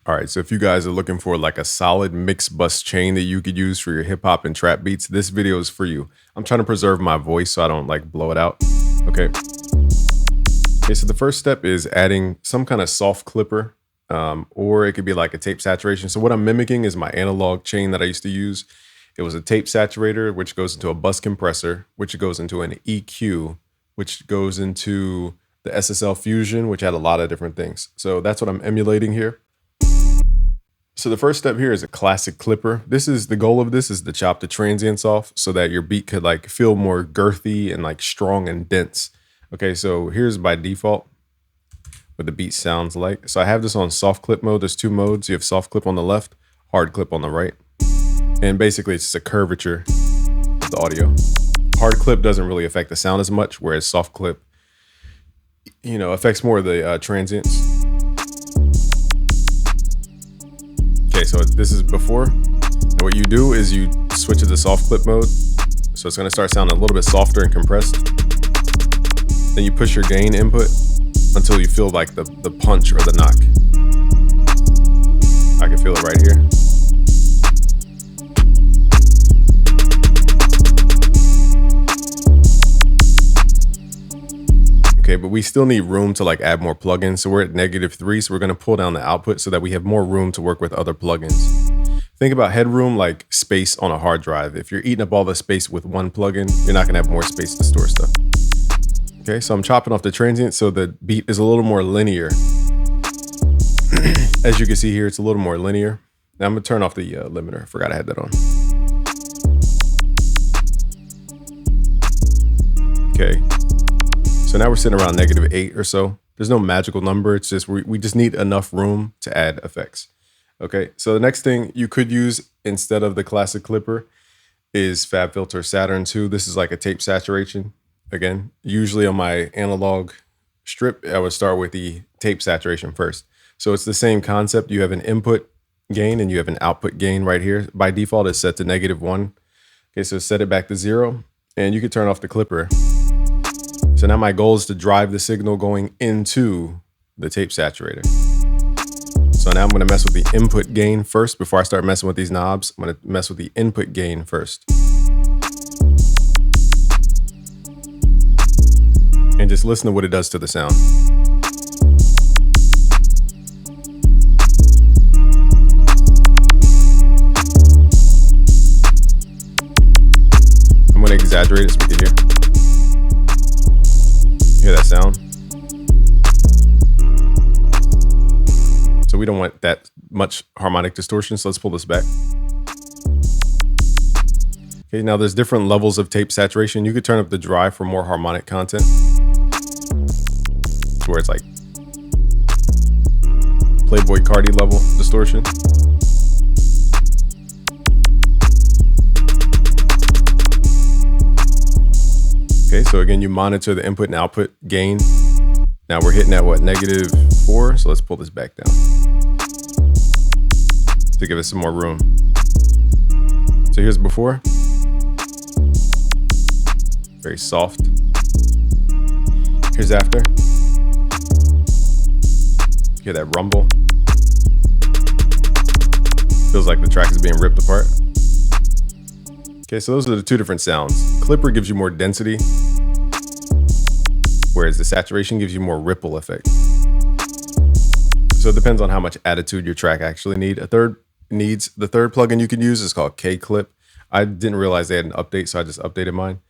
All right, so if you guys are looking for like a solid mix bus chain that you could use for your hip hop and trap beats, this video is for you. I'm trying to preserve my voice so I don't like blow it out. Okay. Okay, so the first step is adding some kind of soft clipper, or it could be like a tape saturation. So what I'm mimicking is my analog chain that I used to use. It was a tape saturator, which goes into a bus compressor, which goes into an EQ, which goes into the SSL Fusion, which had a lot of different things. So that's what I'm emulating here. So the first step here is a classic clipper. This is the goal of this is to chop the transients off so that your beat could like feel more girthy and like strong and dense. Okay, so here's by default what the beat sounds like. So I have this on soft clip mode. There's two modes. You have soft clip on the left, hard clip on the right. And basically it's just a curvature of the audio. Hard clip doesn't really affect the sound as much, whereas soft clip, you know, affects more of the transients. Okay, so this is before. And what you do is you switch to the soft clip mode. So it's gonna start sounding a little bit softer and compressed. Then you push your gain input until you feel like the punch or the knock. I can feel it right here. Okay, but we still need room to like add more plugins. So we're at -3, so we're gonna pull down the output so that we have more room to work with other plugins. Think about headroom like space on a hard drive. If you're eating up all the space with one plugin, you're not gonna have more space to store stuff. Okay, so I'm chopping off the transient so the beat is a little more linear. As you can see here, it's a little more linear. Now I'm gonna turn off the limiter. I forgot I had that on. Okay. So now we're sitting around -8 or so. There's no magical number. It's just we just need enough room to add effects. Okay, so the next thing you could use instead of the classic clipper is FabFilter Saturn 2. This is like a tape saturation. Again, usually on my analog strip, I would start with the tape saturation first. So it's the same concept. You have an input gain and you have an output gain right here. By default, it's set to -1. Okay, so set it back to 0 and you can turn off the clipper. So now my goal is to drive the signal going into the tape saturator. So now I'm gonna mess with the input gain first before I start messing with these knobs. I'm gonna mess with the input gain first. And just listen to what it does to the sound. I'm gonna exaggerate it so we can hear. Hear that sound? So we don't want that much harmonic distortion, so let's pull this back. Okay, now there's different levels of tape saturation. You could turn up the drive for more harmonic content. Where it's like Playboy Cardi level distortion. Okay, so again, you monitor the input and output gain. Now we're hitting at what, -4? So let's pull this back down to give us some more room. So here's before. Very soft. Here's after. Hear that rumble. Feels like the track is being ripped apart. Okay, so those are the two different sounds. Clipper gives you more density, whereas the saturation gives you more ripple effect. So it depends on how much attitude your track actually needs. The third plugin you can use is called K-Clip. I didn't realize they had an update, so I just updated mine.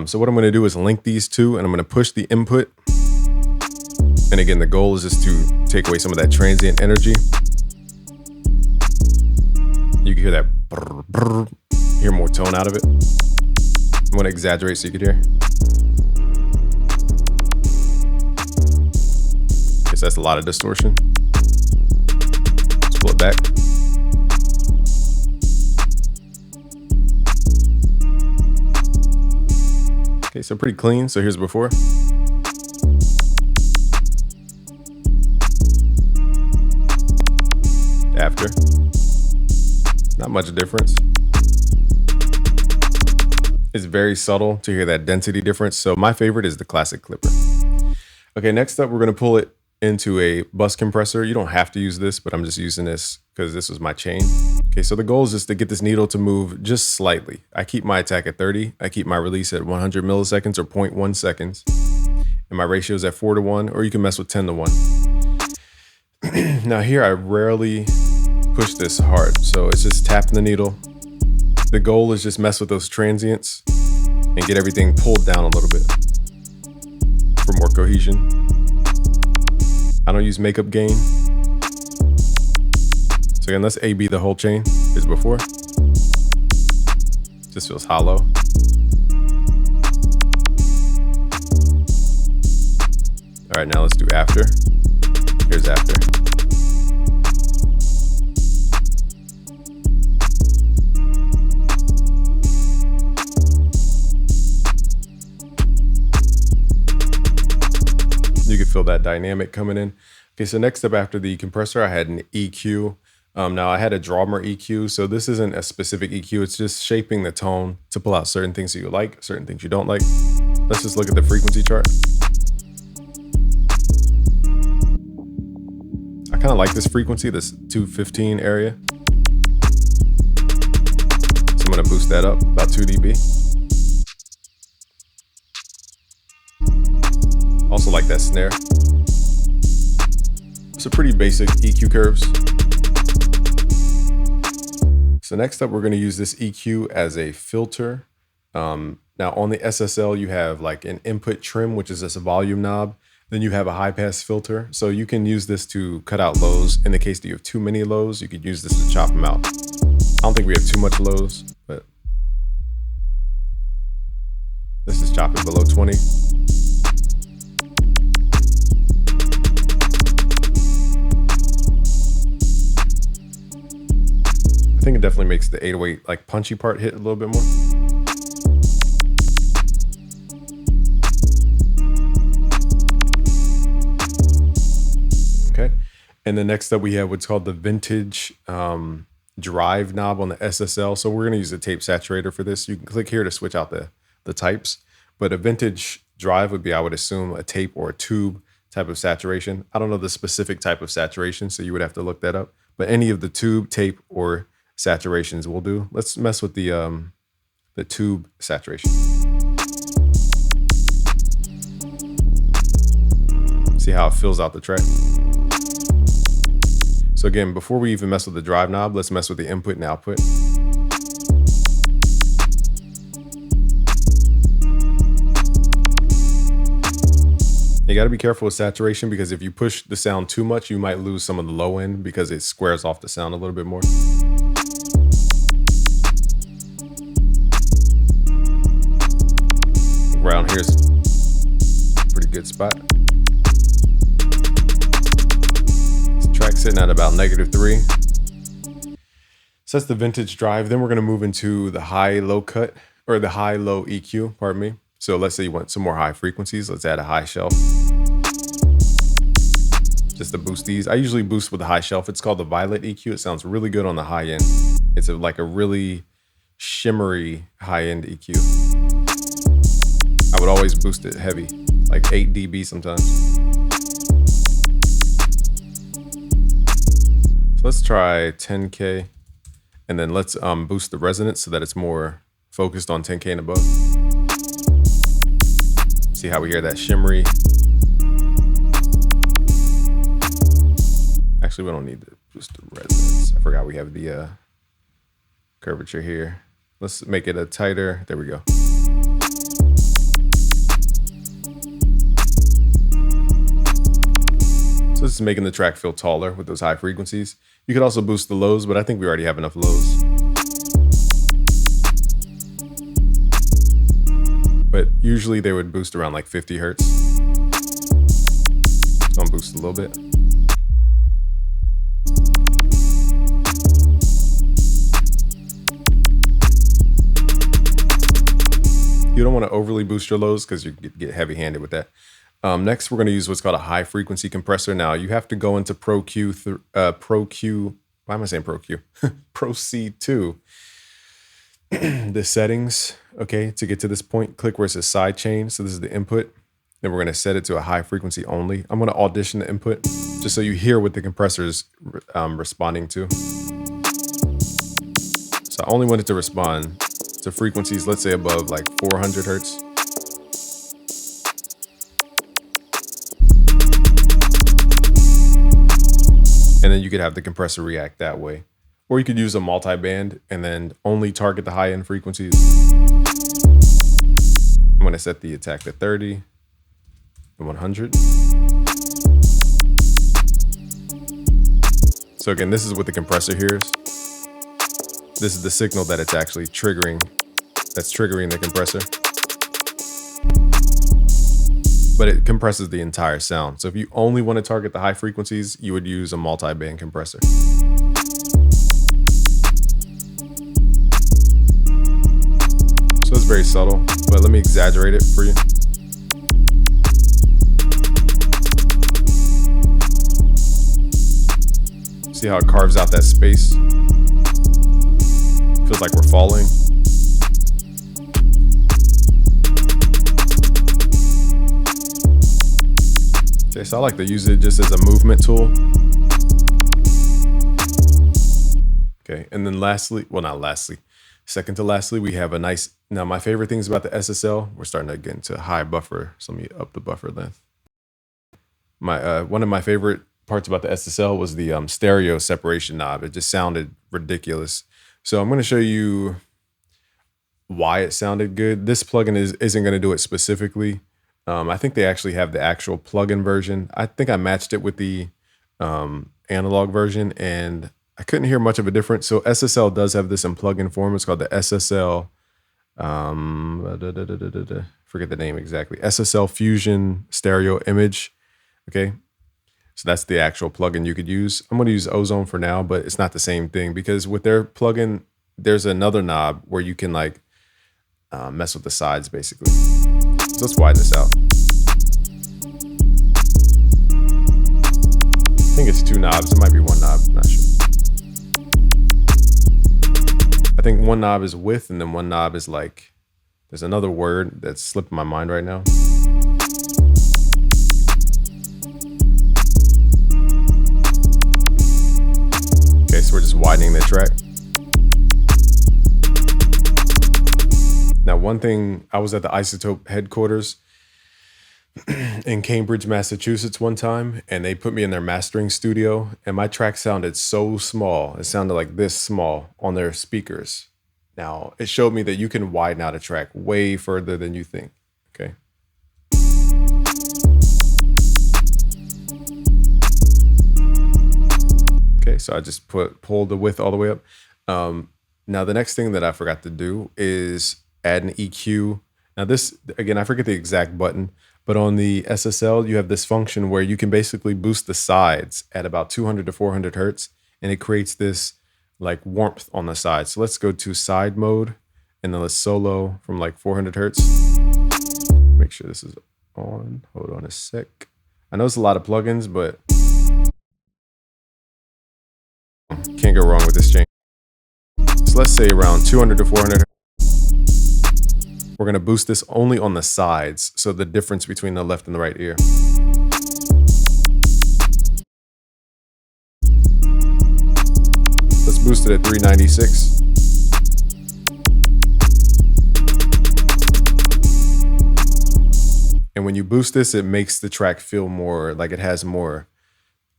So what I'm gonna do is link these two and I'm gonna push the input. And again, the goal is just to take away some of that transient energy. You can hear that brr, brr, hear more tone out of it. I'm gonna exaggerate so you can hear. Okay, so that's a lot of distortion. Let's pull it back. Okay, so pretty clean. So here's before. After. Not much difference. It's very subtle to hear that density difference. So my favorite is the classic clipper. Okay, next up, we're gonna pull it into a bus compressor. You don't have to use this, but I'm just using this because this was my chain. Okay, so the goal is just to get this needle to move just slightly. I keep my attack at 30. I keep my release at 100 milliseconds or 0.1 seconds. And my ratio is at 4:1, or you can mess with 10:1. Now here, I rarely push this hard. So it's just tapping the needle. The goal is just mess with those transients and get everything pulled down a little bit for more cohesion. I don't use makeup gain. So again, let's A-B the whole chain as before. Just feels hollow. All right, now let's do after. Here's after. You can feel that dynamic coming in. Okay, so next up after the compressor, I had an EQ. Now I had a Drawmer EQ, so this isn't a specific EQ, it's just shaping the tone to pull out certain things that you like, certain things you don't like. Let's just look at the frequency chart. I kind of like this frequency, this 215 area. So I'm gonna boost that up about 2 dB. Also like that snare. So pretty basic EQ curves. So next up, we're going to use this EQ as a filter. Now on the SSL, you have like an input trim, which is this volume knob. Then you have a high pass filter. So you can use this to cut out lows. In the case that you have too many lows, you could use this to chop them out. I don't think we have too much lows, but let's just chop it below 20. I think it definitely makes the 808 like punchy part hit a little bit more. Okay, and then next up we have what's called the vintage drive knob on the SSL. So we're gonna use the tape saturator for this. You can click here to switch out the types, but a vintage drive would be, I would assume, a tape or a tube type of saturation. I don't know the specific type of saturation, so you would have to look that up. But any of the tube, tape, or saturations will do. Let's mess with the tube saturation. See how it fills out the track. So again, before we even mess with the drive knob, let's mess with the input and output. You got to be careful with saturation because if you push the sound too much, you might lose some of the low end because it squares off the sound a little bit more. Around here's a pretty good spot. This track's sitting at about -3. So that's the vintage drive. Then we're going to move into the high-low cut, or the high-low EQ, pardon me. So let's say you want some more high frequencies. Let's add a high shelf. Just to boost these. I usually boost with the high shelf. It's called the Violet EQ. It sounds really good on the high end. It's like a really shimmery high-end EQ. I would always boost it heavy, like 8 dB sometimes. So let's try 10K, and then let's boost the resonance so that it's more focused on 10K and above. See how we hear that shimmery. Actually, we don't need to boost the resonance. I forgot we have the curvature here. Let's make it a tighter. There we go. So this is making the track feel taller with those high frequencies. You could also boost the lows, but I think we already have enough lows. But usually they would boost around like 50 hertz. So I'll boost a little bit. You don't want to overly boost your lows because you get heavy-handed with that. Next, we're going to use what's called a high frequency compressor. Now, you have to go into Pro Q, why am I saying Pro Q? Pro C2. The settings, okay, to get to this point, click where it says side chain. So this is the input. Then we're gonna set it to a high frequency only. I'm gonna audition the input just so you hear what the compressor is responding to. So I only want it to respond to frequencies, let's say above like 400 hertz. And then you could have the compressor react that way. Or you could use a multi-band and then only target the high-end frequencies. I'm gonna set the attack to 30 and 100. So again, this is what the compressor hears. This is the signal that it's actually triggering, that's triggering the compressor. But it compresses the entire sound. So if you only want to target the high frequencies, you would use a multi-band compressor. So it's very subtle, but let me exaggerate it for you. See how it carves out that space? Feels like we're falling. Okay, so I like to use it just as a movement tool. Okay, and then lastly, well, not lastly, second to lastly, we have a nice, now my favorite things about the SSL, we're starting to get into high buffer, so let me up the buffer length. One of my favorite parts about the SSL was the stereo separation knob. It just sounded ridiculous. So I'm gonna show you why it sounded good. This plugin isn't gonna do it specifically. I think they actually have the actual plugin version. I think I matched it with the analog version and I couldn't hear much of a difference. So SSL does have this in plugin form. It's called the SSL, forget the name exactly, SSL Fusion Stereo Image, okay? So that's the actual plugin you could use. I'm gonna use Ozone for now, but it's not the same thing because with their plugin, there's another knob where you can like mess with the sides basically. So let's widen this out. I think it's two knobs. It might be one knob, not sure. I think one knob is width and then one knob is like, there's another word that's slipping my mind right now. Okay, so we're just widening the track. Now, one thing, I was at the iZotope headquarters in Cambridge, Massachusetts one time, and they put me in their mastering studio, and my track sounded so small. It sounded like this small on their speakers. Now, it showed me that you can widen out a track way further than you think, okay? Okay, so I just pulled the width all the way up. Now, the next thing that I forgot to do is add an EQ. Now this, again, I forget the exact button, but on the SSL, you have this function where you can basically boost the sides at about 200 to 400 hertz, and it creates this like warmth on the side. So let's go to side mode, and then let's solo from like 400 hertz. Make sure this is on. Hold on a sec. I know it's a lot of plugins, but can't go wrong with this chain. So let's say around 200 to 400 hertz. We're going to boost this only on the sides, so the difference between the left and the right ear. Let's boost it at 396. And when you boost this, it makes the track feel more like it has more,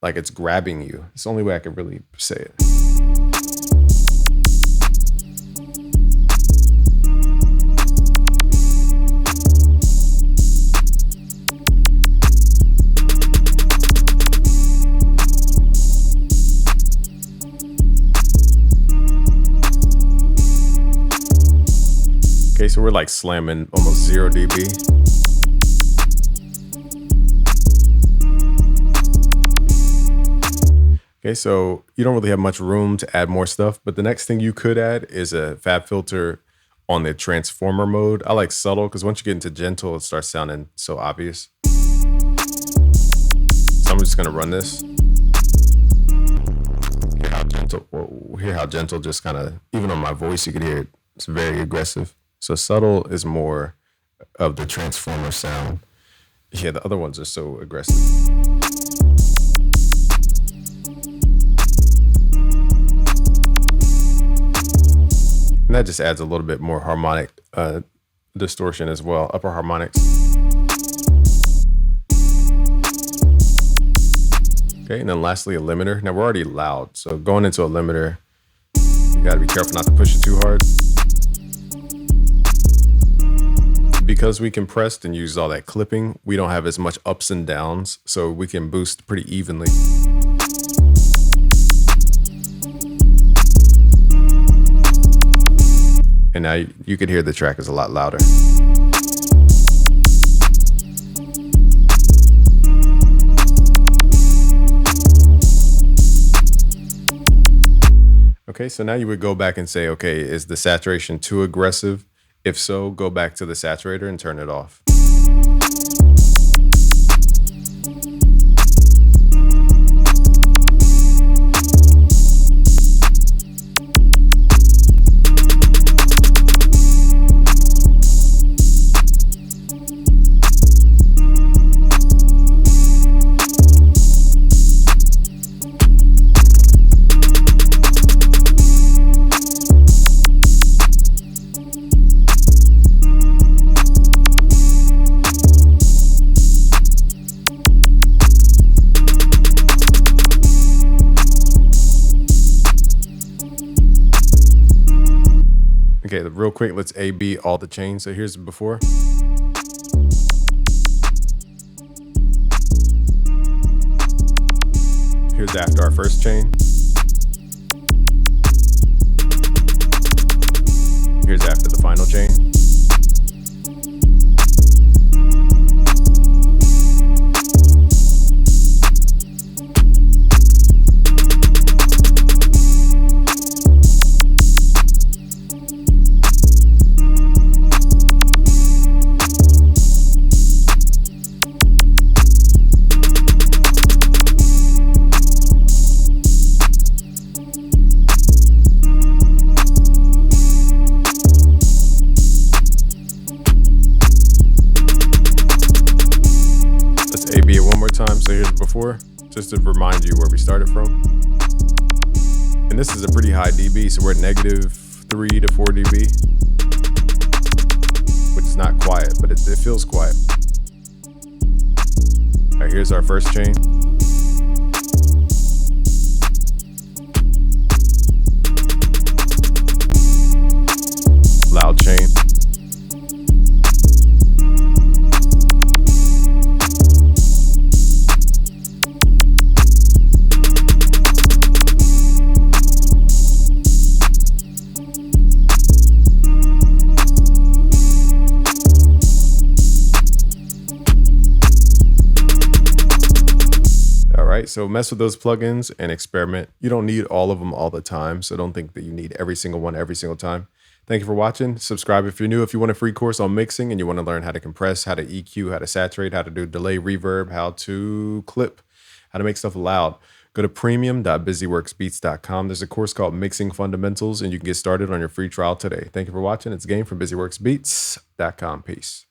like it's grabbing you. It's the only way I can really say it. Okay, so we're like slamming almost 0 dB. Okay, so you don't really have much room to add more stuff, but the next thing you could add is a FabFilter on the transformer mode. I like subtle because once you get into gentle, it starts sounding so obvious. So I'm just gonna run this. Hear how gentle just kind of, even on my voice, you can hear it. It's very aggressive. So subtle is more of the transformer sound. Yeah, the other ones are so aggressive. And that just adds a little bit more harmonic distortion as well, upper harmonics. Okay, and then lastly, a limiter. Now we're already loud, so going into a limiter, you gotta be careful not to push it too hard. Because we compressed and used all that clipping, we don't have as much ups and downs, so we can boost pretty evenly. And now you could hear the track is a lot louder. Okay, so now you would go back and say, okay, is the saturation too aggressive? If so, go back to the saturator and turn it off. Okay, real quick, let's A-B all the chains. So here's before. Here's after our first chain. Here's after the final chain. A-B it one more time. So here's before, just to remind you where we started from. And this is a pretty high dB, so we're at -3 to 4 dB, which is not quiet, but it feels quiet. All right, here's our first chain. Loud chain. So mess with those plugins and experiment. You don't need all of them all the time, so don't think that you need every single one every single time. Thank you for watching. Subscribe if you're new. If you want a free course on mixing and you want to learn how to compress, how to EQ, how to saturate, how to do delay, reverb, how to clip, how to make stuff loud, go to premium.busyworksbeats.com. There's a course called Mixing Fundamentals, and you can get started on your free trial today. Thank you for watching. It's Game from busyworksbeats.com. Peace.